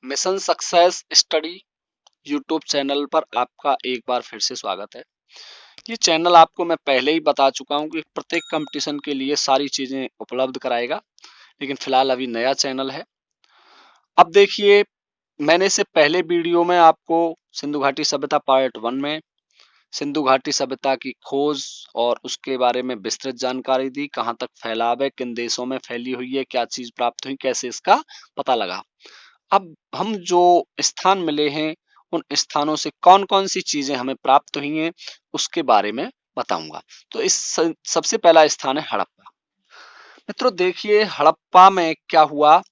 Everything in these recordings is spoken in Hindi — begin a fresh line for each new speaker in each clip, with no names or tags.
Mission success study YouTube channel पर आपका एक बार फिर से स्वागत है। ये चैनल आपको मैं पहले ही बता चुका हूँ कि प्रत्येक कंपटीशन के लिए सारी चीजें उपलब्ध कराएगा, लेकिन फिलहाल अभी नया चैनल है। अब देखिए, मैंने इससे पहले वीडियो में आपको सिंधु घाटी सभ्यता पार्ट 1 में सिंधु घाटी सभ्यता की खोज और उसके बारे में विस्तृत जानकारी दी। कहाँ तक फैलाव है, किन देशों में फैली हुई है, क्या चीज प्राप्त हुई, कैसे इसका पता लगा। अब हम जो स्थान मिले हैं, उन स्थानों से कौन कौन सी चीजें हमें प्राप्त हुई हैं, उसके बारे में बताऊंगा। तो इस सबसे पहला स्थान है हड़प्पा। मित्रों देखिए, हड़प्पा में क्या हुआ,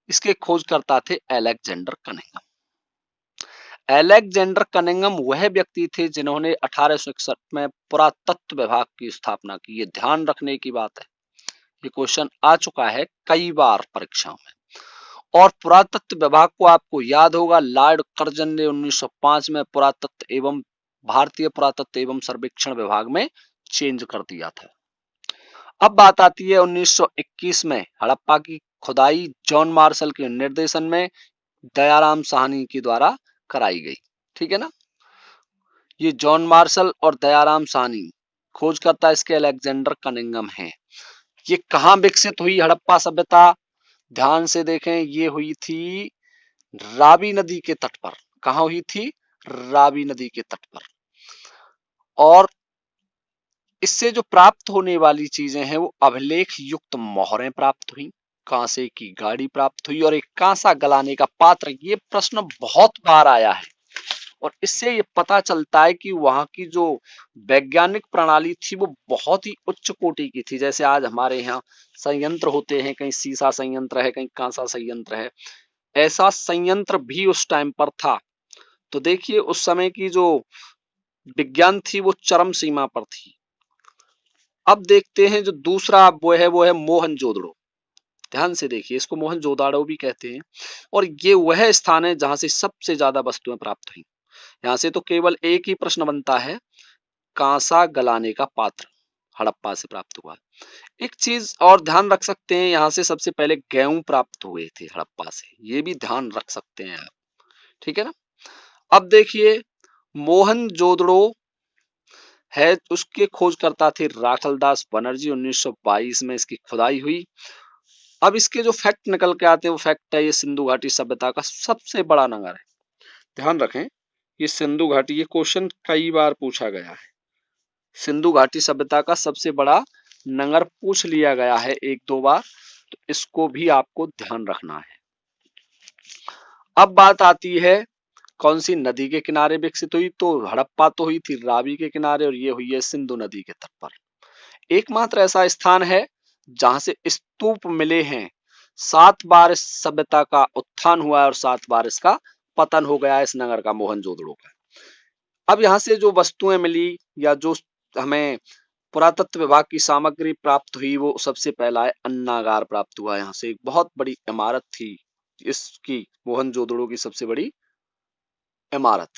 इसके खोजकर्ता थे अलेक्जेंडर कनिंघम। अलेक्जेंडर कनिंघम वह व्यक्ति थे जिन्होंने 1861 में पुरातत्व विभाग की स्थापना की। ये ध्यान रखने की बात है, ये क्वेश्चन आ चुका है कई बार परीक्षाओं में। और पुरातत्व विभाग को आपको याद होगा, लॉर्ड कर्जन ने 1905 में पुरातत्व एवं भारतीय पुरातत्व एवं सर्वेक्षण विभाग में चेंज कर दिया था। अब बात आती है 1921 में हड़प्पा की खुदाई जॉन मार्शल के निर्देशन में दयाराम साहनी के द्वारा कराई गई। ठीक है ना। ये जॉन मार्शल और दयाराम साहनी, खोजकर्ता इसके अलेक्जेंडर कनिंघम हैं। ये कहाँ विकसित हुई हड़प्पा सभ्यता, ध्यान से देखें, ये हुई थी रावी नदी के तट पर। कहाँ हुई थी? रावी नदी के तट पर। और इससे जो प्राप्त होने वाली चीजें हैं वो अभिलेख युक्त मोहरें प्राप्त हुई, कांसे की गाड़ी प्राप्त हुई और एक कांसा गलाने का पात्र। ये प्रश्न बहुत बार आया है और इससे ये पता चलता है कि वहां की जो वैज्ञानिक प्रणाली थी वो बहुत ही उच्च कोटि की थी। जैसे आज हमारे यहाँ संयंत्र होते हैं, कहीं सीसा संयंत्र है, कहीं कांसा संयंत्र है, ऐसा संयंत्र भी उस टाइम पर था। तो देखिए, उस समय की जो विज्ञान थी वो चरम सीमा पर थी। अब देखते हैं जो दूसरा वो है मोहनजोदड़ो। ध्यान से देखिए, इसको मोहनजोदाड़ो भी कहते हैं और ये वह स्थान है जहां से सबसे ज्यादा वस्तुएं प्राप्त हुई। यहां से तो केवल एक ही प्रश्न बनता है, कांसा गलाने का पात्र हड़प्पा से प्राप्त हुआ। एक चीज और ध्यान रख सकते हैं, यहां से सबसे पहले गेहूं प्राप्त हुए थे हड़प्पा से, ये भी ध्यान रख सकते हैं आप। ठीक है ना। अब देखिए, मोहनजोदड़ो है, उसके खोजकर्ता थे राखलदास बनर्जी। 1922 में इसकी खुदाई हुई। अब इसके जो फैक्ट निकल के आते हैं वो फैक्ट है, ये सिंधु घाटी सभ्यता का सबसे बड़ा नगर है। ध्यान रखें, ये सिंधु घाटी, ये क्वेश्चन कई बार पूछा गया है। सिंधु घाटी सभ्यता का सबसे बड़ा नगर पूछ लिया गया है एक दो बार, तो इसको भी आपको ध्यान रखना है। अब बात आती है कौन सी नदी के किनारे विकसित हुई, तो हड़प्पा तो हुई थी रावी के किनारे और ये हुई है सिंधु नदी के तट पर। एकमात्र ऐसा स्थान है जहां से स्तूप मिले हैं। 7 बार इस सभ्यता का उत्थान हुआ है और 7 बार इसका पतन हो गया है, इस नगर का, मोहनजोदड़ो का। अब यहाँ से जो वस्तुएं मिली या जो हमें पुरातत्व विभाग की सामग्री प्राप्त हुई, वो सबसे पहला है अन्नागार प्राप्त हुआ। यहाँ से एक बहुत बड़ी इमारत थी इसकी, मोहनजोदड़ो की सबसे बड़ी इमारत,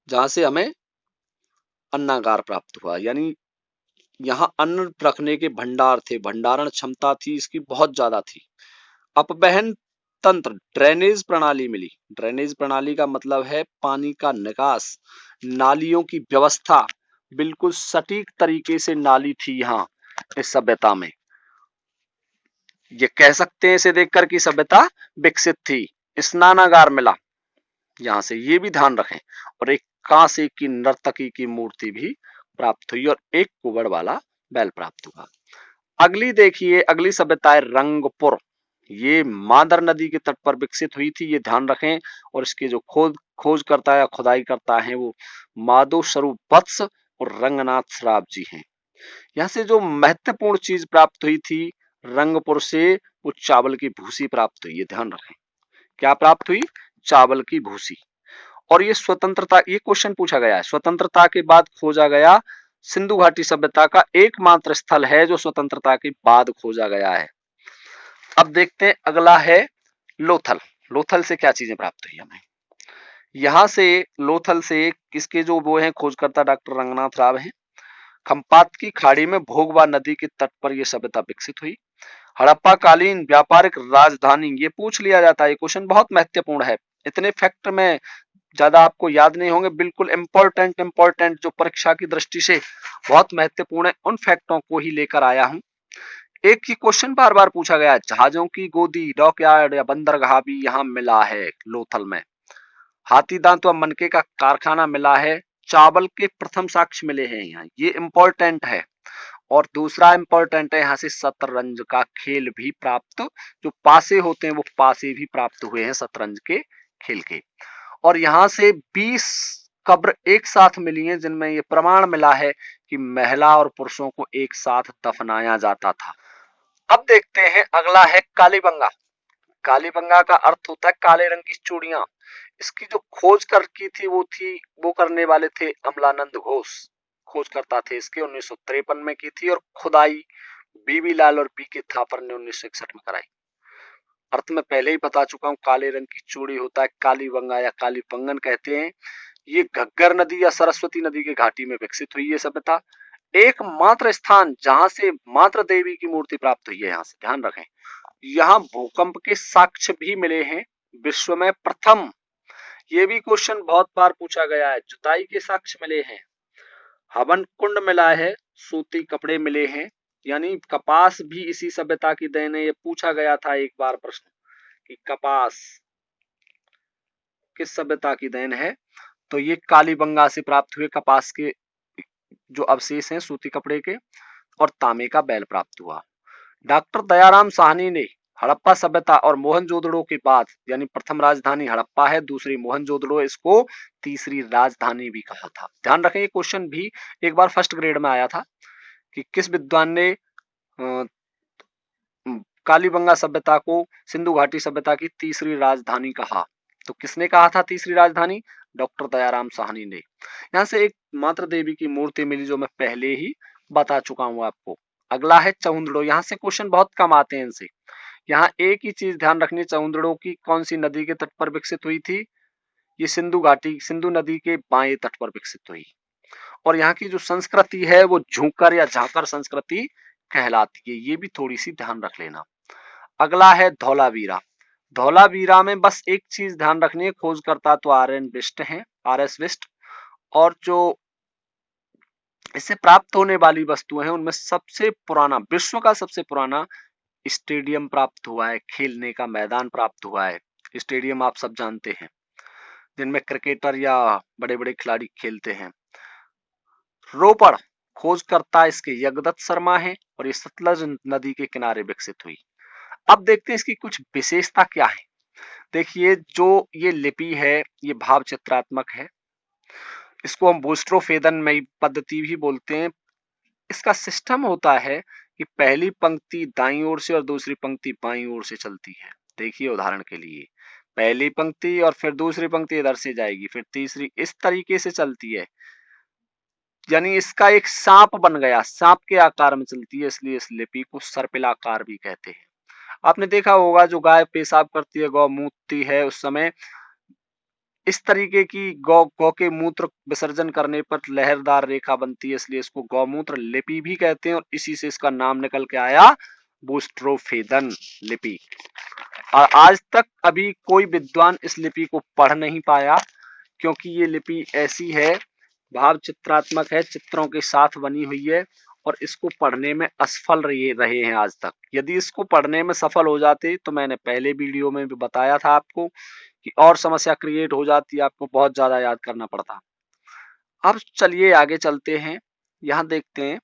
जहां से हमें अन्नागार प्राप्त हुआ। यानी यहाँ अन्न रखने के भंडार थे, भंडारण क्षमता थी इसकी बहुत ज्यादा थी। अपवहन तंत्र, ड्रेनेज प्रणाली मिली। ड्रेनेज प्रणाली का मतलब है पानी का निकास, नालियों की व्यवस्था, बिल्कुल सटीक तरीके से नाली थी यहाँ इस सभ्यता में। ये कह सकते हैं इसे देखकर कि सभ्यता विकसित थी। स्नानागार मिला यहां से, ये भी ध्यान रखें। और एक कांसे की नर्तकी की मूर्ति भी प्राप्त हुई और एक कुबड़ वाला बैल प्राप्त हुआ। अगली देखिए, अगली सभ्यता है रंगपुर। ये मादर नदी के तट पर विकसित हुई थी, ये ध्यान रखें। और इसके जो खोज करता है, खुदाई करता है, वो माधो स्वरूप वत्स और रंगनाथ श्राव जी हैं। यहाँ से जो महत्वपूर्ण चीज प्राप्त हुई थी रंगपुर से, वो चावल की भूसी प्राप्त हुई, ये ध्यान रखें। क्या प्राप्त हुई? चावल की भूसी। और ये स्वतंत्रता, ये क्वेश्चन पूछा गया है, स्वतंत्रता के बाद खोजा गया सिंधु घाटी सभ्यता का एकमात्र स्थल है जो स्वतंत्रता के बाद खोजा गया है। अब देखते हैं, अगला है लोथल। लोथल से क्या चीजें प्राप्त हुई हमें? यहां से लोथल से किसके जो वो हैं खोजकर्ता डॉक्टर रंगनाथ राव हैं। खंपात की खाड़ी में भोगवा नदी के तट पर यह सभ्यता विकसित हुई। हड़प्पाकालीन व्यापारिक राजधानी, ये पूछ लिया जाता है। ये क्वेश्चन बहुत महत्वपूर्ण है। इतने फैक्ट में ज्यादा आपको याद नहीं होंगे, बिल्कुल इंपॉर्टेंट जो परीक्षा की दृष्टि से बहुत महत्वपूर्ण है, उन फैक्टों को ही लेकर आया हूं। एक ही क्वेश्चन बार बार पूछा गया, जहाजों की गोदी, डॉकयार्ड या बंदरगाह भी यहाँ मिला है लोथल में। हाथी दांत व मनके का कारखाना मिला है। चावल के प्रथम साक्ष्य मिले हैं यहाँ, ये इंपॉर्टेंट है। और दूसरा इंपॉर्टेंट है, यहाँ से शतरंज का खेल भी प्राप्त, जो पासे होते हैं वो पासे भी प्राप्त हुए हैं शतरंज के खेल के। और यहाँ से 20 कब्र एक साथ मिली हैं, जिनमें ये प्रमाण मिला है कि महिला और पुरुषों को एक साथ दफनाया जाता था। अब देखते हैं, अगला है कालीबंगा। कालीबंगा का अर्थ होता है काले रंग की चूड़ियां। इसकी जो खोज कर की थी वो करने वाले थे अमलानंद घोष, खोजकर्ता थे इसके, 1953 में की थी। और खुदाई बीबी लाल और बी के थापर ने 1961 में कराई। अर्थ में पहले ही बता चुका हूँ, काले रंग की चूड़ी होता है कालीबंगा या कालीबंगन कहते हैं। ये घग्गर नदी या सरस्वती नदी के घाटी में विकसित हुई है सभ्यता। एकमात्र स्थान जहां से मात्र देवी की मूर्ति प्राप्त हुई है, यहाँ से ध्यान रखें। यहाँ भूकंप के साक्ष्य भी मिले हैं, विश्व में प्रथम। ये भी क्वेश्चन बहुत बार पूछा गया है। जुताई के साक्ष्य मिले हैं, हवन कुंड मिला है, सूती कपड़े मिले हैं, यानी कपास भी इसी सभ्यता की देन है। ये पूछा गया था एक बार प्रश्न कि कपास किस सभ्यता की देन है, तो ये कालीबंगा से प्राप्त हुए कपास के जो अवशेष हैं सूती कपड़े के, और तांबे का बैल प्राप्त हुआ। डॉक्टर दयाराम साहनी ने हड़प्पा सभ्यता और मोहनजोदड़ो के बाद, यानी प्रथम राजधानी हड़प्पा है, दूसरी मोहनजोदड़ो, इसको तीसरी राजधानी भी कहा था। ध्यान रखें, ये क्वेश्चन भी एक बार फर्स्ट ग्रेड में आया था कि किस विद्वान ने कालीबंगा सभ्यता को सिंधु घाटी सभ्यता की तीसरी राजधानी कहा। तो किसने कहा था तीसरी राजधानी? डॉक्टर दयाराम साहनी ने। यहाँ से एक मात्र देवी की मूर्ति मिली, जो मैं पहले ही बता चुका हूं आपको। अगला है चौंदड़ो। यहाँ से क्वेश्चन बहुत कम आते हैं इनसे। यहाँ एक ही चीज ध्यान रखनी, चौंदड़ो की कौन सी नदी के तट पर विकसित हुई थी? ये सिंधु घाटी, सिंधु नदी के बाएं तट पर विकसित हुई। और यहाँ की जो संस्कृति है वो झूकर या झाकर संस्कृति कहलाती है, ये भी थोड़ी सी ध्यान रख लेना। अगला है धौलावीरा। धौलावीरा में बस एक चीज ध्यान रखनी है, खोजकर्ता तो RN बिष्ट हैं, RS बिष्ट। और जो इससे प्राप्त होने वाली वस्तुएं हैं, उनमें सबसे पुराना, विश्व का सबसे पुराना स्टेडियम प्राप्त हुआ है, खेलने का मैदान प्राप्त हुआ है। स्टेडियम आप सब जानते हैं, जिनमें क्रिकेटर या बड़े बड़े खिलाड़ी खेलते हैं। रोपड़, खोजकर्ता इसके यज्ञदत्त शर्मा है, और ये सतलज नदी के किनारे विकसित हुई। अब देखते हैं इसकी कुछ विशेषता क्या है। देखिए, जो ये लिपि है ये भाव चित्रात्मक है। इसको हम बूस्ट्रोफेदन पद्धति भी बोलते हैं। इसका सिस्टम होता है कि पहली पंक्ति दाईं ओर से और दूसरी पंक्ति बाईं ओर से चलती है। देखिए उदाहरण के लिए, पहली पंक्ति और फिर दूसरी पंक्ति इधर से जाएगी, फिर तीसरी, इस तरीके से चलती है। यानी इसका एक सांप बन गया, सांप के आकार में चलती है, इसलिए इस लिपि को सर्पिलाकार भी कहते हैं। आपने देखा होगा, जो गाय पेशाब करती है, गौ मूत्रती है, उस समय इस तरीके की गौ के मूत्र विसर्जन करने पर लहरदार रेखा बनती है, इसलिए इसको गौमूत्र लिपि भी कहते हैं। और इसी से इसका नाम निकल के आया बूस्ट्रोफेदन लिपि। और आज तक अभी कोई विद्वान इस लिपि को पढ़ नहीं पाया, क्योंकि ये लिपि ऐसी है, भाव चित्रात्मक है, चित्रों के साथ बनी हुई है, और इसको पढ़ने में असफल रहे हैं आज तक। यदि इसको पढ़ने में सफल हो जाते, तो मैंने पहले वीडियो में भी बताया था आपको कि और समस्या क्रिएट हो जाती, आपको बहुत ज्यादा याद करना पड़ता। अब चलिए आगे चलते हैं। यहाँ देखते हैं,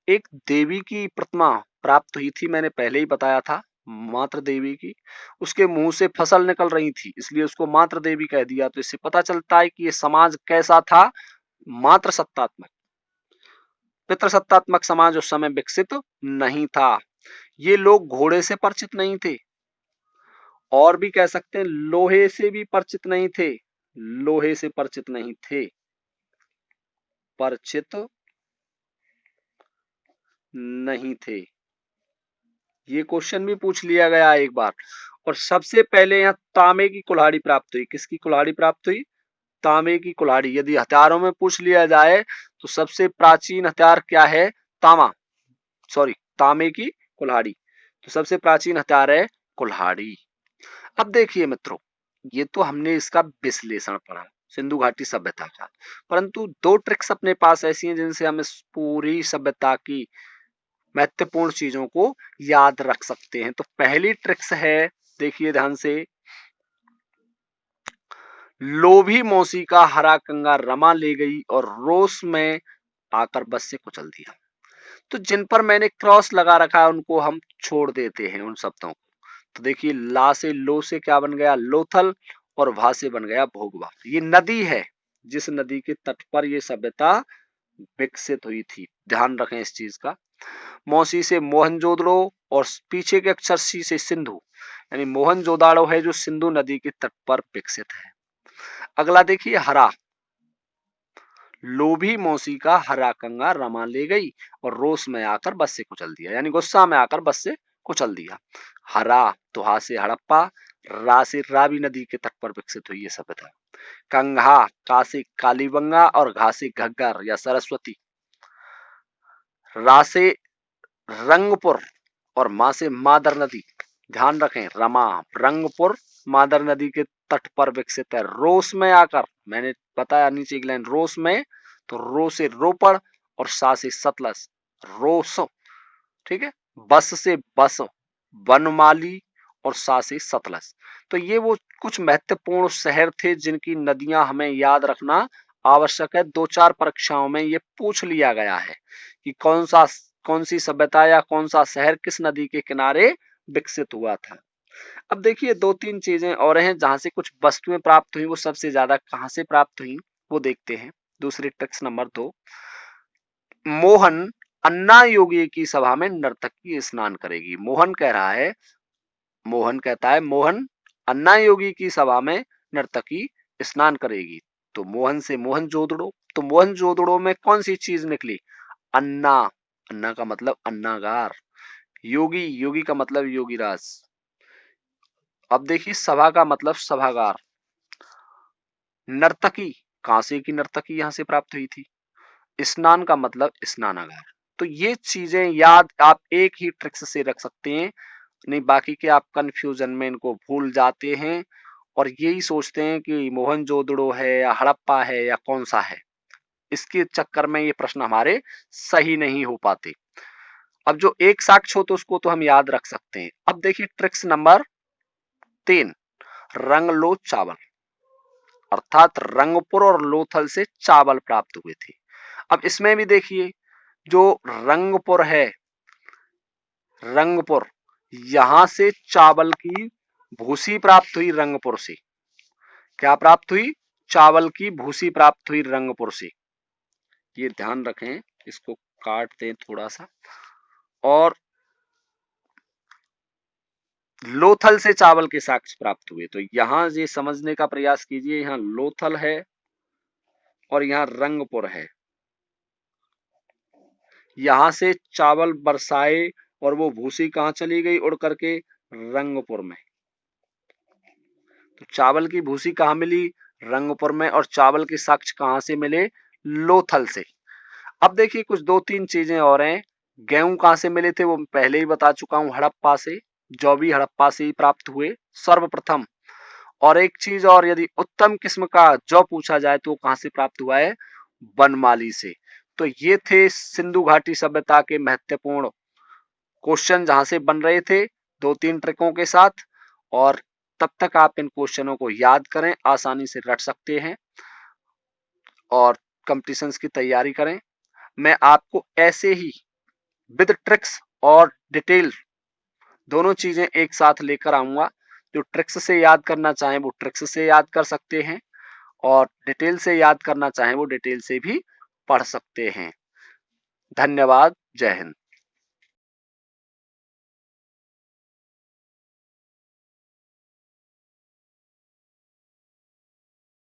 एक देवी की प्रतिमा प्राप्त हुई थी, मैंने पहले ही बताया था, मात्र देवी की। उसके मुंह से फसल निकल रही थी, इसलिए उसको मात्र देवी कह दिया। तो इससे पता चलता है कि ये समाज कैसा था, मात्र सत्तात्मक। पितृसत्तात्मक समाज उस समय विकसित नहीं था। ये लोग घोड़े से परिचित नहीं थे, और भी कह सकते हैं लोहे से भी परिचित नहीं थे, लोहे से परिचित नहीं थे, परिचित नहीं थे। ये क्वेश्चन भी पूछ लिया गया एक बार। और सबसे पहले यहाँ तांबे की कुल्हाड़ी प्राप्त हुई। किसकी कुल्हाड़ी प्राप्त हुई? तांबे की कुल्हाड़ी। यदि हथियारों में पूछ लिया जाए तो सबसे प्राचीन हथियार क्या है? तांबा, सॉरी, तांबे की कुल्हाड़ी। तो सबसे प्राचीन हथियार है कुल्हाड़ी। अब देखिए मित्रों, ये तो हमने इसका विश्लेषण पढ़ा सिंधु घाटी सभ्यता का, परंतु दो ट्रिक्स अपने पास ऐसी हैं जिनसे हम इस पूरी सभ्यता की महत्वपूर्ण चीजों को याद रख सकते हैं। तो पहली ट्रिक्स है, देखिए ध्यान से, लोभी मौसी का हरा कंगा रमा ले गई और रोष में आकर बस से कुचल दिया। तो जिन पर मैंने क्रॉस लगा रखा है उनको हम छोड़ देते हैं उन शब्दों को। तो देखिए, ला से लो से क्या बन गया, लोथल, और भा से बन गया भोगवा। ये नदी है जिस नदी के तट पर ये सभ्यता विकसित हुई थी, ध्यान रखें इस चीज का। मौसी से मोहनजोदड़ो और पीछे के अक्षर सी से सिंधु, यानी मोहनजोदाड़ो है जो सिंधु नदी के तट पर विकसित है। अगला देखिए, हरा, लोभी मौसी का हरा कंगा रमा ले गई और रोष में आकर बस से कुचल दिया, यानी गुस्सा में आकर बस से कुचल दिया। हरा तो हा से हड़प्पा, रा से रावी नदी के तट पर विकसित हुई ये सभ्यता। कंघा, का से कालीबंगा और घा से घग्गर या सरस्वती। रा से रंगपुर और मां से मादर नदी, ध्यान रखें, रमा रंगपुर मादर नदी के तट पर विकसित है। रोस में आकर, मैंने बताया नीचे की लाइन, रोस में, तो रो से रोपड़ और सा से सतलज, रोस, ठीक है। बस से बस, वनमाली और सा से सतलज। तो ये वो कुछ महत्वपूर्ण शहर थे जिनकी नदियां हमें याद रखना आवश्यक है। दो चार परीक्षाओं में ये पूछ लिया गया है कि कौन सी सभ्यता या कौन सा शहर किस नदी के किनारे विकसित हुआ था। अब देखिए, दो तीन चीजें और हैं जहां से कुछ वस्तुएं प्राप्त हुई, वो सबसे ज्यादा कहां से प्राप्त हुई वो देखते हैं। दूसरी ट्रिक्स नंबर 2, मोहन अन्ना योगी की सभा में नर्तकी स्नान करेगी। मोहन कह रहा है, मोहन कहता है, मोहन अन्ना योगी की सभा में नर्तकी स्नान करेगी। तो मोहन से मोहन जोदड़ो, तो मोहन जोदड़ो में कौन सी चीज निकली, अन्ना, अन्ना का मतलब अन्नागार। योगी, योगी का मतलब योगीराज। अब देखिए, सभा का मतलब सभागार। नर्तकी, कांसे की नर्तकी यहां से प्राप्त हुई थी। स्नान का मतलब स्नानागार। तो ये चीजें याद आप एक ही ट्रिक्स से रख सकते हैं, नहीं बाकी के आप कंफ्यूजन में इनको भूल जाते हैं और यही सोचते हैं कि मोहनजोदड़ो है या हड़प्पा है या कौन सा है। इसके चक्कर में ये प्रश्न हमारे सही नहीं हो पाते। अब जो एक साक्ष्य हो तो उसको तो हम याद रख सकते हैं। अब देखिए ट्रिक्स नंबर 3, रंग लो चावल, अर्थात रंगपुर और लोथल से चावल प्राप्त हुए थे। अब इसमें भी देखिए, जो रंगपुर है, रंगपुर, यहां से चावल की भूसी प्राप्त हुई। रंगपुर से क्या प्राप्त हुई, चावल की भूसी प्राप्त हुई रंगपुर से। ये ध्यान रखें, इसको काट दें थोड़ा सा। और लोथल से चावल के साक्ष्य प्राप्त हुए। तो यहां ये समझने का प्रयास कीजिए, यहां लोथल है और यहां रंगपुर है। यहां से चावल बरसाए और वो भूसी कहां चली गई उड़ करके, रंगपुर में। तो चावल की भूसी कहां मिली, रंगपुर में, और चावल के साक्ष्य कहां से मिले, लोथल से। अब देखिए कुछ दो तीन चीजें और हैं। गेहूं कहां से मिले थे वो पहले ही बता चुका हूं, हड़प्पा से। जौ भी हड़प्पा से ही प्राप्त हुए सर्वप्रथम। और एक चीज और, यदि उत्तम किस्म का जौ पूछा जाए तो कहां से प्राप्त हुआ है, बनमाली से। तो ये थे सिंधु घाटी सभ्यता के महत्वपूर्ण क्वेश्चन जहां से बन रहे थे दो तीन ट्रिकों के साथ। और तब तक आप इन क्वेश्चनों को याद करें, आसानी से रट सकते हैं और कॉम्पिटिशन्स की तैयारी करें। मैं आपको ऐसे ही विद ट्रिक्स और डिटेल दोनों चीजें एक साथ लेकर आऊंगा। जो ट्रिक्स से याद करना चाहें वो ट्रिक्स से याद कर सकते हैं और डिटेल से याद करना चाहें वो डिटेल से भी पढ़ सकते हैं। धन्यवाद, जय हिंद।